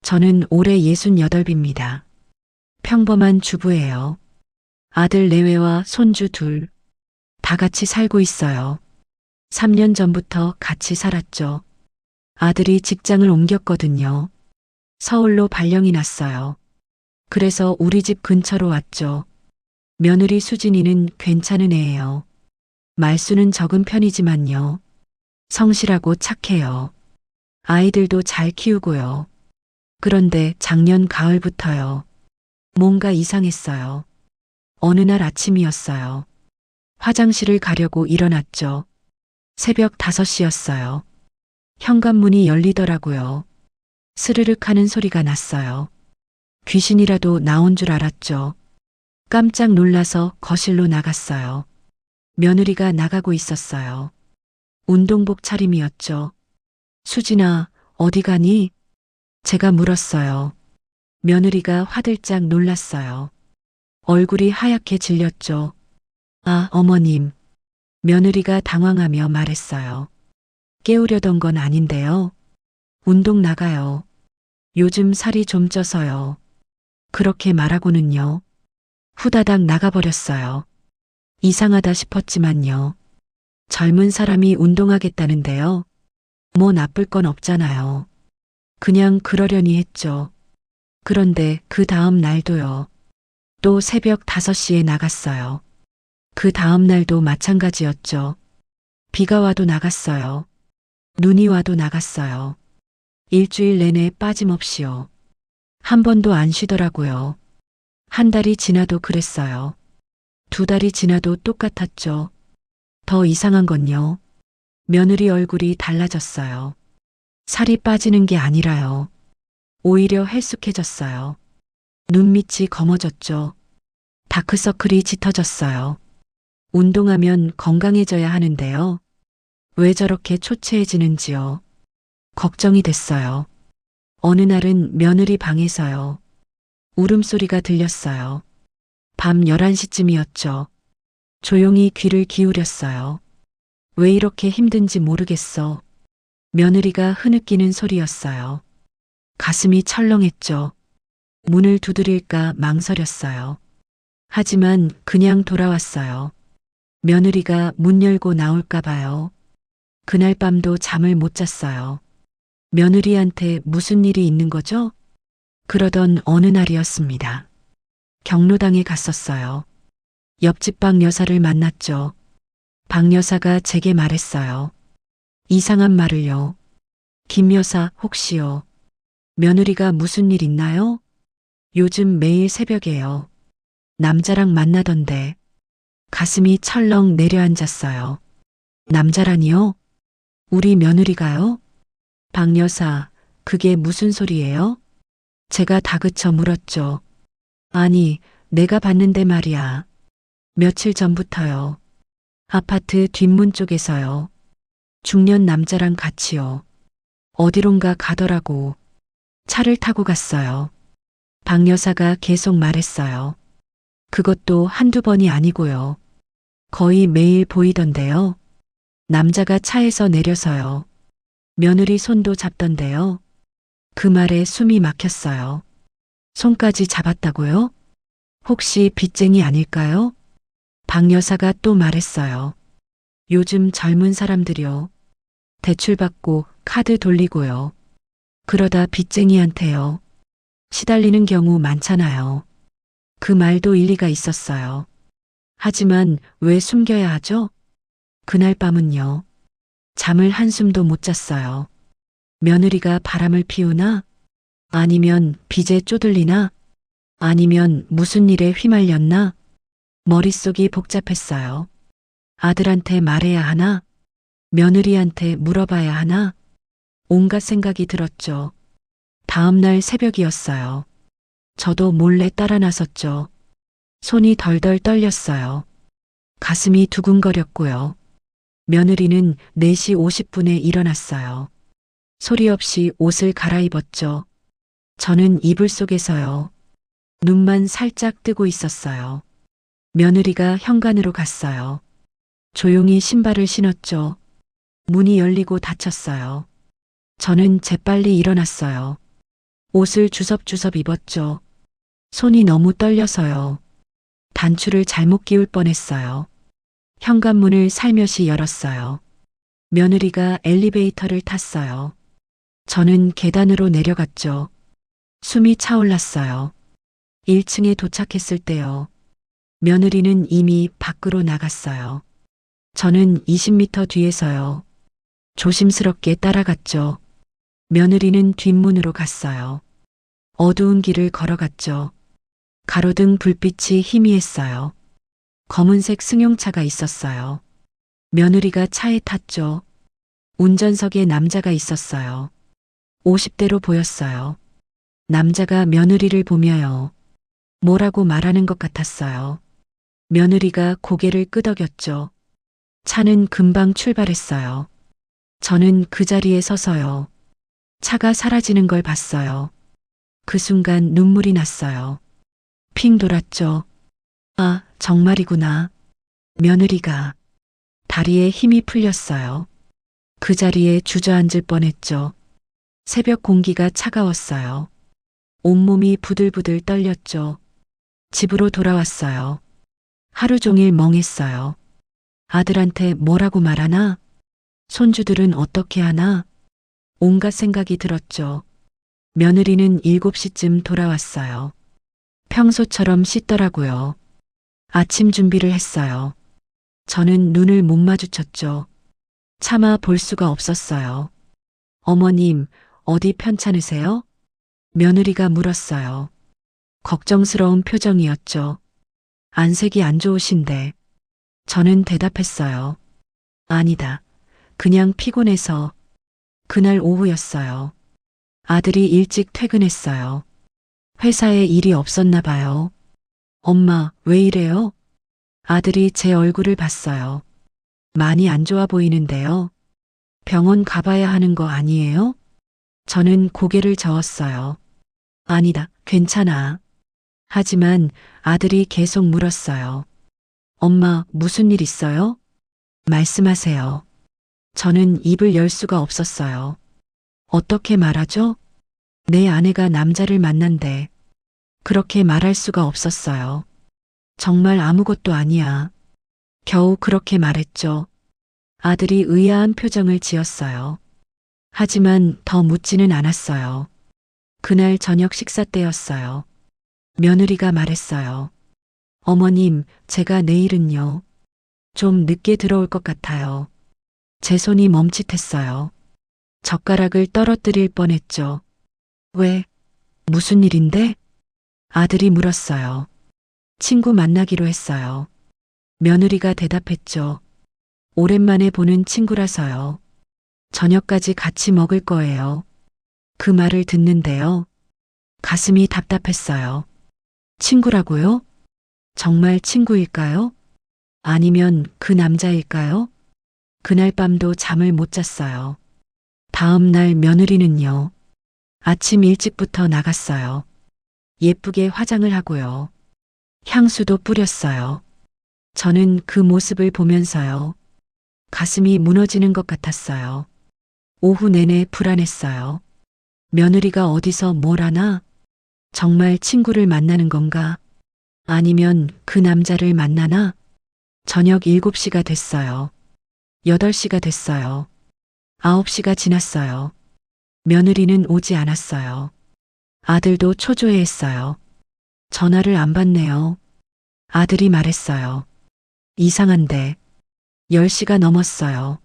저는 올해 68입니다. 평범한 주부예요. 아들 내외와 손주 둘, 다 같이 살고 있어요. 3년 전부터 같이 살았죠. 아들이 직장을 옮겼거든요. 서울로 발령이 났어요. 그래서 우리 집 근처로 왔죠. 며느리 수진이는 괜찮은 애예요. 말수는 적은 편이지만요. 성실하고 착해요. 아이들도 잘 키우고요. 그런데 작년 가을부터요. 뭔가 이상했어요. 어느 날 아침이었어요. 화장실을 가려고 일어났죠. 새벽 5시였어요. 현관문이 열리더라고요. 스르륵 하는 소리가 났어요. 귀신이라도 나온 줄 알았죠. 깜짝 놀라서 거실로 나갔어요. 며느리가 나가고 있었어요. 운동복 차림이었죠. 수진아, 어디 가니? 제가 물었어요. 며느리가 화들짝 놀랐어요. 얼굴이 하얗게 질렸죠. 아, 어머님. 며느리가 당황하며 말했어요. 깨우려던 건 아닌데요. 운동 나가요. 요즘 살이 좀 쪄서요. 그렇게 말하고는요. 후다닥 나가버렸어요. 이상하다 싶었지만요. 젊은 사람이 운동하겠다는데요. 뭐 나쁠 건 없잖아요. 그냥 그러려니 했죠. 그런데 그 다음 날도요. 또 새벽 5시에 나갔어요. 그 다음 날도 마찬가지였죠. 비가 와도 나갔어요. 눈이 와도 나갔어요. 일주일 내내 빠짐없이요. 한 번도 안 쉬더라고요. 한 달이 지나도 그랬어요. 2달이 지나도 똑같았죠. 더 이상한 건요. 며느리 얼굴이 달라졌어요. 살이 빠지는 게 아니라요. 오히려 헬쑥해졌어요. 눈밑이 검어졌죠. 다크서클이 짙어졌어요. 운동하면 건강해져야 하는데요. 왜 저렇게 초췌해지는지요. 걱정이 됐어요. 어느 날은 며느리 방에서요. 울음소리가 들렸어요. 밤 11시쯤이었죠. 조용히 귀를 기울였어요. 왜 이렇게 힘든지 모르겠어. 며느리가 흐느끼는 소리였어요. 가슴이 철렁했죠. 문을 두드릴까 망설였어요. 하지만 그냥 돌아왔어요. 며느리가 문 열고 나올까 봐요. 그날 밤도 잠을 못 잤어요. 며느리한테 무슨 일이 있는 거죠? 그러던 어느 날이었습니다. 경로당에 갔었어요. 옆집 박 여사를 만났죠. 박 여사가 제게 말했어요. 이상한 말을요. 김 여사 혹시요. 며느리가 무슨 일 있나요? 요즘 매일 새벽에요. 남자랑 만나던데. 가슴이 철렁 내려앉았어요. 남자라니요? 우리 며느리가요? 박 여사, 그게 무슨 소리예요? 제가 다그쳐 물었죠. 아니, 내가 봤는데 말이야. 며칠 전부터요. 아파트 뒷문 쪽에서요. 중년 남자랑 같이요. 어디론가 가더라고. 차를 타고 갔어요. 박 여사가 계속 말했어요. 그것도 한두 번이 아니고요. 거의 매일 보이던데요. 남자가 차에서 내려서요. 며느리 손도 잡던데요. 그 말에 숨이 막혔어요. 손까지 잡았다고요? 혹시 빚쟁이 아닐까요? 박 여사가 또 말했어요. 요즘 젊은 사람들이요. 대출 받고 카드 돌리고요. 그러다 빚쟁이한테요. 시달리는 경우 많잖아요. 그 말도 일리가 있었어요. 하지만 왜 숨겨야 하죠? 그날 밤은요. 잠을 한숨도 못 잤어요. 며느리가 바람을 피우나? 아니면 빚에 쪼들리나? 아니면 무슨 일에 휘말렸나? 머릿속이 복잡했어요. 아들한테 말해야 하나? 며느리한테 물어봐야 하나? 온갖 생각이 들었죠. 다음 날 새벽이었어요. 저도 몰래 따라 나섰죠. 손이 덜덜 떨렸어요. 가슴이 두근거렸고요. 며느리는 4시 50분에 일어났어요. 소리 없이 옷을 갈아입었죠. 저는 이불 속에서요. 눈만 살짝 뜨고 있었어요. 며느리가 현관으로 갔어요. 조용히 신발을 신었죠. 문이 열리고 닫혔어요. 저는 재빨리 일어났어요. 옷을 주섭주섭 입었죠. 손이 너무 떨려서요. 단추를 잘못 끼울 뻔했어요. 현관문을 살며시 열었어요. 며느리가 엘리베이터를 탔어요. 저는 계단으로 내려갔죠. 숨이 차올랐어요. 1층에 도착했을 때요. 며느리는 이미 밖으로 나갔어요. 저는 20m 뒤에서요. 조심스럽게 따라갔죠. 며느리는 뒷문으로 갔어요. 어두운 길을 걸어갔죠. 가로등 불빛이 희미했어요. 검은색 승용차가 있었어요. 며느리가 차에 탔죠. 운전석에 남자가 있었어요. 50대로 보였어요. 남자가 며느리를 보며요. 뭐라고 말하는 것 같았어요. 며느리가 고개를 끄덕였죠. 차는 금방 출발했어요. 저는 그 자리에 서서요. 차가 사라지는 걸 봤어요. 그 순간 눈물이 났어요. 핑 돌았죠. 아, 정말이구나. 며느리가. 다리에 힘이 풀렸어요. 그 자리에 주저앉을 뻔했죠. 새벽 공기가 차가웠어요. 온몸이 부들부들 떨렸죠. 집으로 돌아왔어요. 하루 종일 멍했어요. 아들한테 뭐라고 말하나? 손주들은 어떻게 하나? 온갖 생각이 들었죠. 며느리는 7시쯤 돌아왔어요. 평소처럼 씻더라고요. 아침 준비를 했어요. 저는 눈을 못 마주쳤죠. 차마 볼 수가 없었어요. 어머님, 어디 편찮으세요? 며느리가 물었어요. 걱정스러운 표정이었죠. 안색이 안 좋으신데. 저는 대답했어요. 아니다. 그냥 피곤해서. 그날 오후였어요. 아들이 일찍 퇴근했어요. 회사에 일이 없었나 봐요. 엄마, 왜 이래요? 아들이 제 얼굴을 봤어요. 많이 안 좋아 보이는데요. 병원 가봐야 하는 거 아니에요? 저는 고개를 저었어요. 아니다, 괜찮아. 하지만 아들이 계속 물었어요. 엄마, 무슨 일 있어요? 말씀하세요. 저는 입을 열 수가 없었어요. 어떻게 말하죠? 내 아내가 남자를 만난대. 그렇게 말할 수가 없었어요. 정말 아무것도 아니야. 겨우 그렇게 말했죠. 아들이 의아한 표정을 지었어요. 하지만 더 묻지는 않았어요. 그날 저녁 식사 때였어요. 며느리가 말했어요. 어머님, 제가 내일은요. 좀 늦게 들어올 것 같아요. 제 손이 멈칫했어요. 젓가락을 떨어뜨릴 뻔했죠. 왜? 무슨 일인데? 아들이 물었어요. 친구 만나기로 했어요. 며느리가 대답했죠. 오랜만에 보는 친구라서요. 저녁까지 같이 먹을 거예요. 그 말을 듣는데요. 가슴이 답답했어요. 친구라고요? 정말 친구일까요? 아니면 그 남자일까요? 그날 밤도 잠을 못 잤어요. 다음 날 며느리는요. 아침 일찍부터 나갔어요. 예쁘게 화장을 하고요. 향수도 뿌렸어요. 저는 그 모습을 보면서요. 가슴이 무너지는 것 같았어요. 오후 내내 불안했어요. 며느리가 어디서 뭘 하나? 정말 친구를 만나는 건가? 아니면 그 남자를 만나나? 저녁 7시가 됐어요. 8시가 됐어요. 9시가 지났어요. 며느리는 오지 않았어요. 아들도 초조해했어요. 전화를 안 받네요. 아들이 말했어요. 이상한데. 10시가 넘었어요.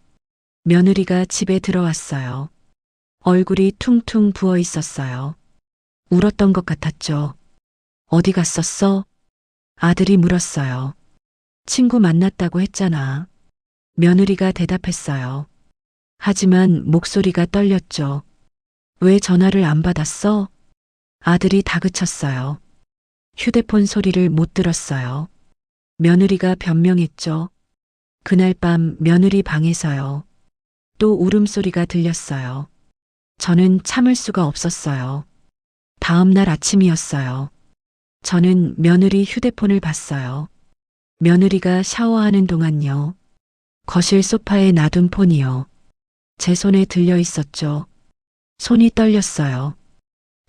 며느리가 집에 들어왔어요. 얼굴이 퉁퉁 부어 있었어요. 울었던 것 같았죠. 어디 갔었어? 아들이 물었어요. 친구 만났다고 했잖아. 며느리가 대답했어요. 하지만 목소리가 떨렸죠. 왜 전화를 안 받았어? 아들이 다그쳤어요. 휴대폰 소리를 못 들었어요. 며느리가 변명했죠. 그날 밤 며느리 방에서요. 또 울음소리가 들렸어요. 저는 참을 수가 없었어요. 다음 날 아침이었어요. 저는 며느리 휴대폰을 봤어요. 며느리가 샤워하는 동안요. 거실 소파에 놔둔 폰이요. 제 손에 들려 있었죠. 손이 떨렸어요.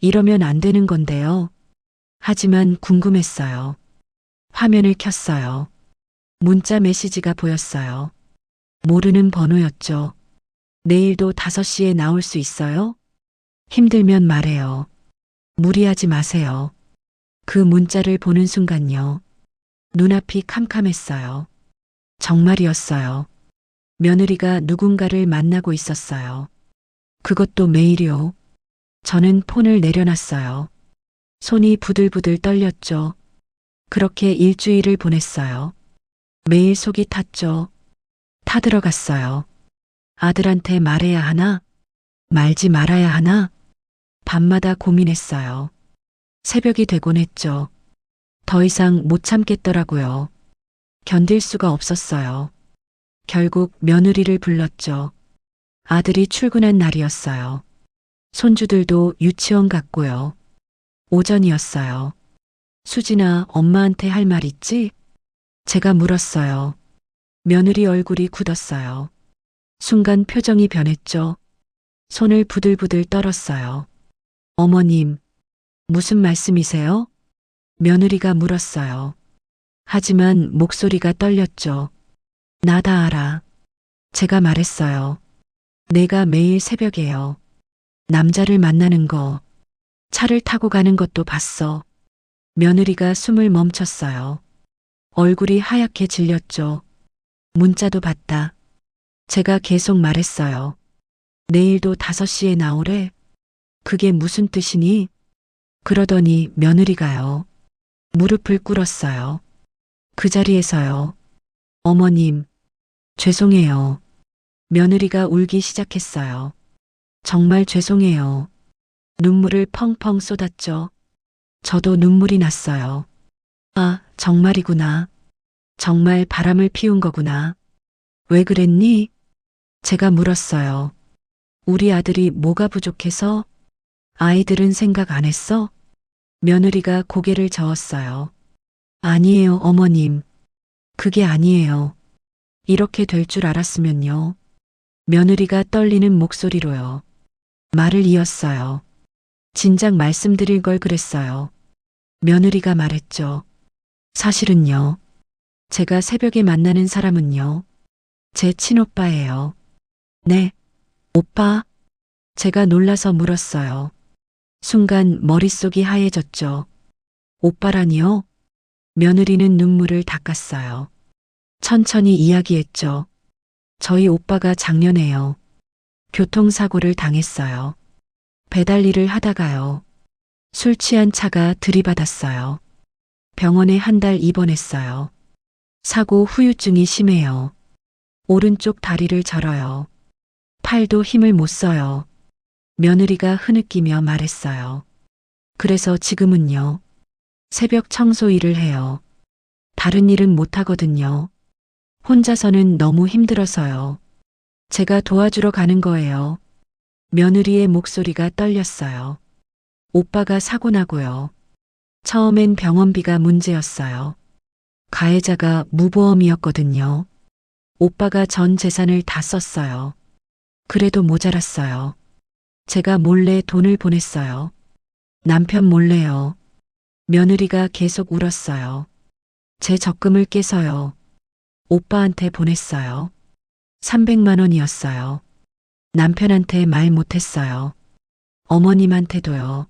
이러면 안 되는 건데요. 하지만 궁금했어요. 화면을 켰어요. 문자 메시지가 보였어요. 모르는 번호였죠. 내일도 5시에 나올 수 있어요? 힘들면 말해요. 무리하지 마세요. 그 문자를 보는 순간요. 눈앞이 캄캄했어요. 정말이었어요. 며느리가 누군가를 만나고 있었어요. 그것도 매일이요. 저는 폰을 내려놨어요. 손이 부들부들 떨렸죠. 그렇게 일주일을 보냈어요. 매일 속이 탔죠. 타들어갔어요. 아들한테 말해야 하나? 말지 말아야 하나? 밤마다 고민했어요. 새벽이 되곤 했죠. 더 이상 못 참겠더라고요. 견딜 수가 없었어요. 결국 며느리를 불렀죠. 아들이 출근한 날이었어요. 손주들도 유치원 갔고요. 오전이었어요. 수진아, 엄마한테 할 말 있지? 제가 물었어요. 며느리 얼굴이 굳었어요. 순간 표정이 변했죠. 손을 부들부들 떨었어요. 어머님, 무슨 말씀이세요? 며느리가 물었어요. 하지만 목소리가 떨렸죠. 나 다 알아. 제가 말했어요. 내가 매일 새벽에요. 남자를 만나는 거, 차를 타고 가는 것도 봤어. 며느리가 숨을 멈췄어요. 얼굴이 하얗게 질렸죠. 문자도 봤다. 제가 계속 말했어요. 내일도 5시에 나오래. 그게 무슨 뜻이니? 그러더니 며느리가요. 무릎을 꿇었어요. 그 자리에서요. 어머님, 죄송해요. 며느리가 울기 시작했어요. 정말 죄송해요. 눈물을 펑펑 쏟았죠. 저도 눈물이 났어요. 아, 정말이구나. 정말 바람을 피운 거구나. 왜 그랬니? 제가 물었어요. 우리 아들이 뭐가 부족해서? 아이들은 생각 안 했어? 며느리가 고개를 저었어요. 아니에요, 어머님. 그게 아니에요. 이렇게 될 줄 알았으면요. 며느리가 떨리는 목소리로요. 말을 이었어요. 진작 말씀드릴 걸 그랬어요. 며느리가 말했죠. 사실은요. 제가 새벽에 만나는 사람은요. 제 친오빠예요. 네, 오빠? 제가 놀라서 물었어요. 순간 머릿속이 하얘졌죠. 오빠라니요? 며느리는 눈물을 닦았어요. 천천히 이야기했죠. 저희 오빠가 작년에요. 교통사고를 당했어요. 배달 일을 하다가요. 술 취한 차가 들이받았어요. 병원에 1달 입원했어요. 사고 후유증이 심해요. 오른쪽 다리를 절어요. 팔도 힘을 못 써요. 며느리가 흐느끼며 말했어요. 그래서 지금은요. 새벽 청소 일을 해요. 다른 일은 못 하거든요. 혼자서는 너무 힘들어서요. 제가 도와주러 가는 거예요. 며느리의 목소리가 떨렸어요. 오빠가 사고 나고요. 처음엔 병원비가 문제였어요. 가해자가 무보험이었거든요. 오빠가 전 재산을 다 썼어요. 그래도 모자랐어요. 제가 몰래 돈을 보냈어요. 남편 몰래요. 며느리가 계속 울었어요. 제 적금을 깨서요. 오빠한테 보냈어요. 300만 원이었어요. 남편한테 말 못했어요. 어머님한테도요.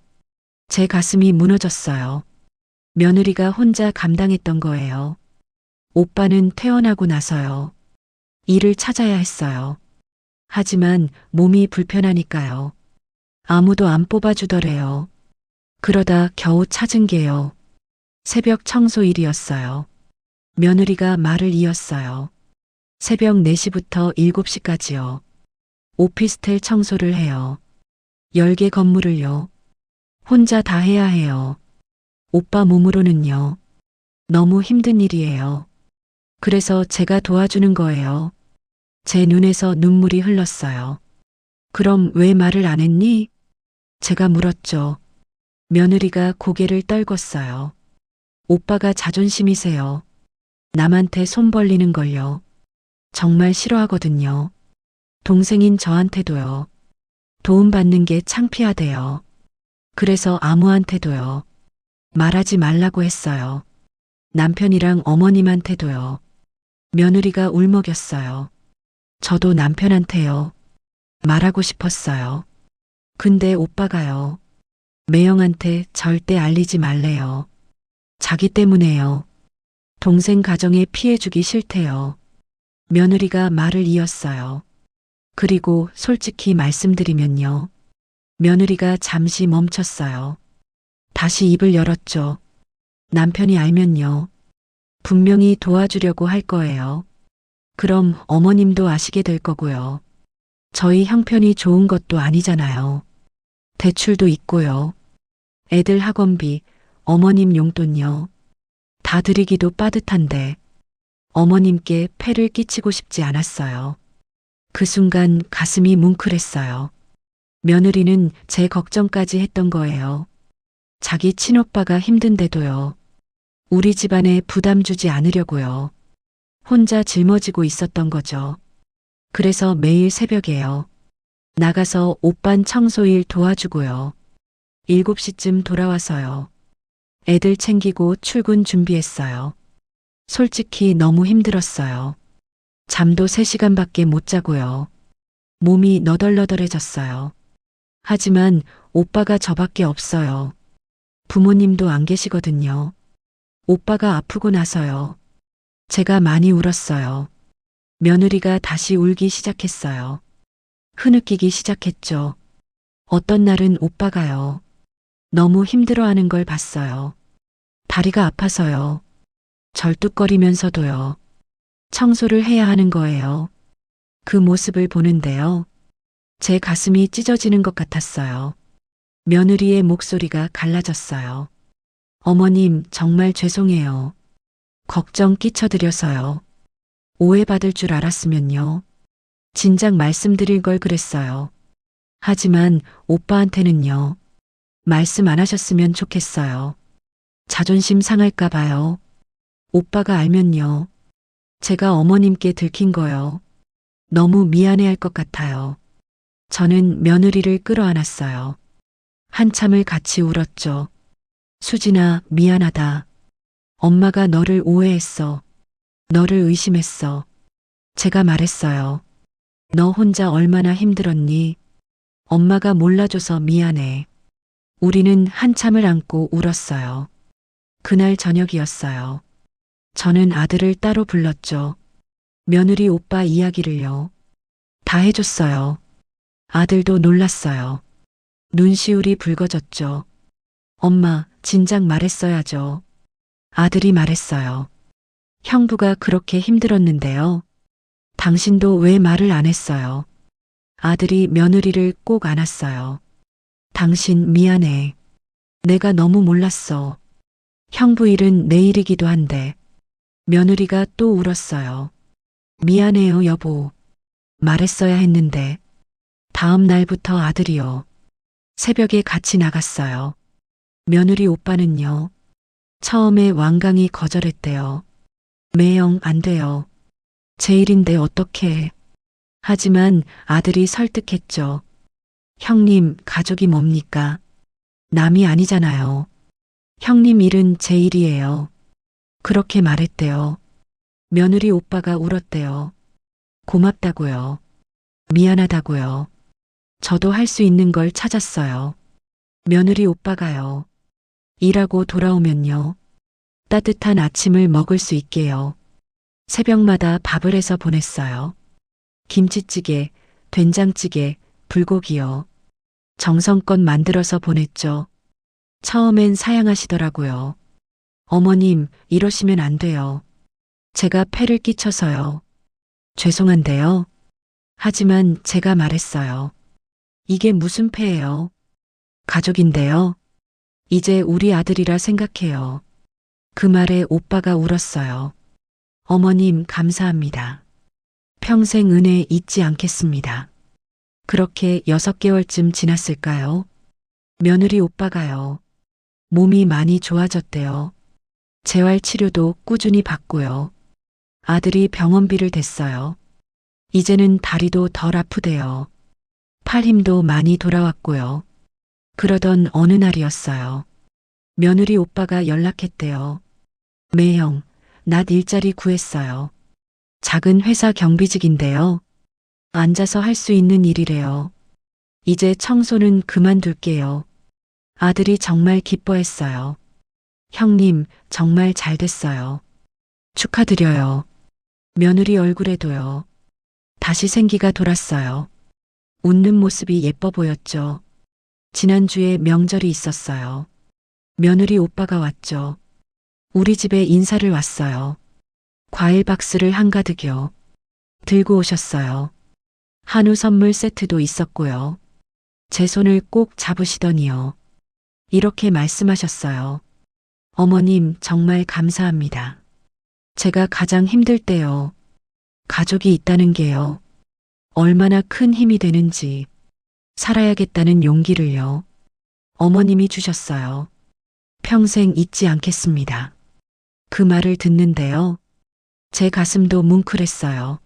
제 가슴이 무너졌어요. 며느리가 혼자 감당했던 거예요. 오빠는 퇴원하고 나서요. 일을 찾아야 했어요. 하지만 몸이 불편하니까요. 아무도 안 뽑아주더래요. 그러다 겨우 찾은 게요. 새벽 청소일이었어요. 며느리가 말을 이었어요. 새벽 4시부터 7시까지요. 오피스텔 청소를 해요. 10개 건물을요. 혼자 다 해야 해요. 오빠 몸으로는요. 너무 힘든 일이에요. 그래서 제가 도와주는 거예요. 제 눈에서 눈물이 흘렀어요. 그럼 왜 말을 안 했니? 제가 물었죠. 며느리가 고개를 떨궜어요. 오빠가 자존심이세요. 남한테 손 벌리는 걸요. 정말 싫어하거든요. 동생인 저한테도요. 도움받는 게 창피하대요. 그래서 아무한테도요. 말하지 말라고 했어요. 남편이랑 어머님한테도요. 며느리가 울먹였어요. 저도 남편한테요. 말하고 싶었어요. 근데 오빠가요. 매형한테 절대 알리지 말래요. 자기 때문에요. 동생 가정에 피해 주기 싫대요. 며느리가 말을 이었어요. 그리고 솔직히 말씀드리면요. 며느리가 잠시 멈췄어요. 다시 입을 열었죠. 남편이 알면요. 분명히 도와주려고 할 거예요. 그럼 어머님도 아시게 될 거고요. 저희 형편이 좋은 것도 아니잖아요. 대출도 있고요. 애들 학원비, 어머님 용돈요. 다 드리기도 빠듯한데 어머님께 폐를 끼치고 싶지 않았어요. 그 순간 가슴이 뭉클했어요. 며느리는 제 걱정까지 했던 거예요. 자기 친오빠가 힘든데도요. 우리 집안에 부담 주지 않으려고요. 혼자 짊어지고 있었던 거죠. 그래서 매일 새벽에요. 나가서 옷반 청소일 도와주고요. 7시쯤 돌아와서요. 애들 챙기고 출근 준비했어요. 솔직히 너무 힘들었어요. 잠도 3시간밖에 못 자고요. 몸이 너덜너덜해졌어요. 하지만 오빠가 저밖에 없어요. 부모님도 안 계시거든요. 오빠가 아프고 나서요. 제가 많이 울었어요. 며느리가 다시 울기 시작했어요. 흐느끼기 시작했죠. 어떤 날은 오빠가요. 너무 힘들어하는 걸 봤어요. 다리가 아파서요. 절뚝거리면서도요. 청소를 해야 하는 거예요. 그 모습을 보는데요. 제 가슴이 찢어지는 것 같았어요. 며느리의 목소리가 갈라졌어요. 어머님, 정말 죄송해요. 걱정 끼쳐드려서요. 오해받을 줄 알았으면요. 진작 말씀드릴 걸 그랬어요. 하지만 오빠한테는요. 말씀 안 하셨으면 좋겠어요. 자존심 상할까 봐요. 오빠가 알면요. 제가 어머님께 들킨 거요. 너무 미안해할 것 같아요. 저는 며느리를 끌어안았어요. 한참을 같이 울었죠. 수진아, 미안하다. 엄마가 너를 오해했어. 너를 의심했어. 제가 말했어요. 너 혼자 얼마나 힘들었니? 엄마가 몰라줘서 미안해. 우리는 한참을 안고 울었어요. 그날 저녁이었어요. 저는 아들을 따로 불렀죠. 며느리 오빠 이야기를요. 다 해줬어요. 아들도 놀랐어요. 눈시울이 붉어졌죠. 엄마, 진작 말했어야죠. 아들이 말했어요. 형부가 그렇게 힘들었는데요. 당신도 왜 말을 안 했어요? 아들이 며느리를 꼭 안았어요. 당신 미안해. 내가 너무 몰랐어. 형부 일은 내일이기도 한데. 며느리가 또 울었어요. 미안해요, 여보. 말했어야 했는데. 다음 날부터 아들이요. 새벽에 같이 나갔어요. 며느리 오빠는요. 처음에 완강히 거절했대요. 매형 안 돼요. 제 일인데 어떡해. 하지만 아들이 설득했죠. 형님, 가족이 뭡니까? 남이 아니잖아요. 형님 일은 제 일이에요. 그렇게 말했대요. 며느리 오빠가 울었대요. 고맙다고요. 미안하다고요. 저도 할 수 있는 걸 찾았어요. 며느리 오빠가요. 일하고 돌아오면요. 따뜻한 아침을 먹을 수 있게요. 새벽마다 밥을 해서 보냈어요. 김치찌개, 된장찌개, 불고기요. 정성껏 만들어서 보냈죠. 처음엔 사양하시더라고요. 어머님, 이러시면 안 돼요. 제가 폐를 끼쳐서요. 죄송한데요. 하지만 제가 말했어요. 이게 무슨 폐예요? 가족인데요. 이제 우리 아들이라 생각해요. 그 말에 오빠가 울었어요. 어머님, 감사합니다. 평생 은혜 잊지 않겠습니다. 그렇게 6개월쯤 지났을까요? 며느리 오빠가요. 몸이 많이 좋아졌대요. 재활 치료도 꾸준히 받고요. 아들이 병원비를 댔어요. 이제는 다리도 덜 아프대요. 팔 힘도 많이 돌아왔고요. 그러던 어느 날이었어요. 며느리 오빠가 연락했대요. 매형, 낮 일자리 구했어요. 작은 회사 경비직인데요. 앉아서 할 수 있는 일이래요. 이제 청소는 그만둘게요. 아들이 정말 기뻐했어요. 형님, 정말 잘 됐어요. 축하드려요. 며느리 얼굴에도요. 다시 생기가 돌았어요. 웃는 모습이 예뻐 보였죠. 지난주에 명절이 있었어요. 며느리 오빠가 왔죠. 우리 집에 인사를 왔어요. 과일 박스를 한가득요. 들고 오셨어요. 한우 선물 세트도 있었고요. 제 손을 꼭 잡으시더니요. 이렇게 말씀하셨어요. 어머님, 정말 감사합니다. 제가 가장 힘들 때요. 가족이 있다는 게요. 얼마나 큰 힘이 되는지 살아야겠다는 용기를요. 어머님이 주셨어요. 평생 잊지 않겠습니다. 그 말을 듣는데요. 제 가슴도 뭉클했어요.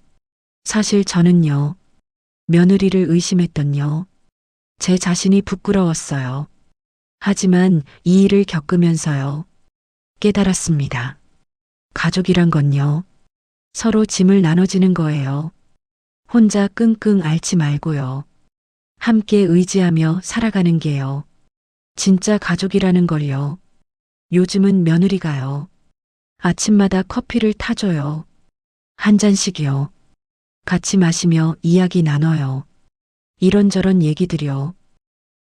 사실 저는요. 며느리를 의심했던요. 제 자신이 부끄러웠어요. 하지만 이 일을 겪으면서요. 깨달았습니다. 가족이란 건요. 서로 짐을 나눠지는 거예요. 혼자 끙끙 앓지 말고요. 함께 의지하며 살아가는 게요. 진짜 가족이라는 걸요. 요즘은 며느리가요. 아침마다 커피를 타줘요. 한 잔씩이요. 같이 마시며 이야기 나눠요. 이런저런 얘기들이요.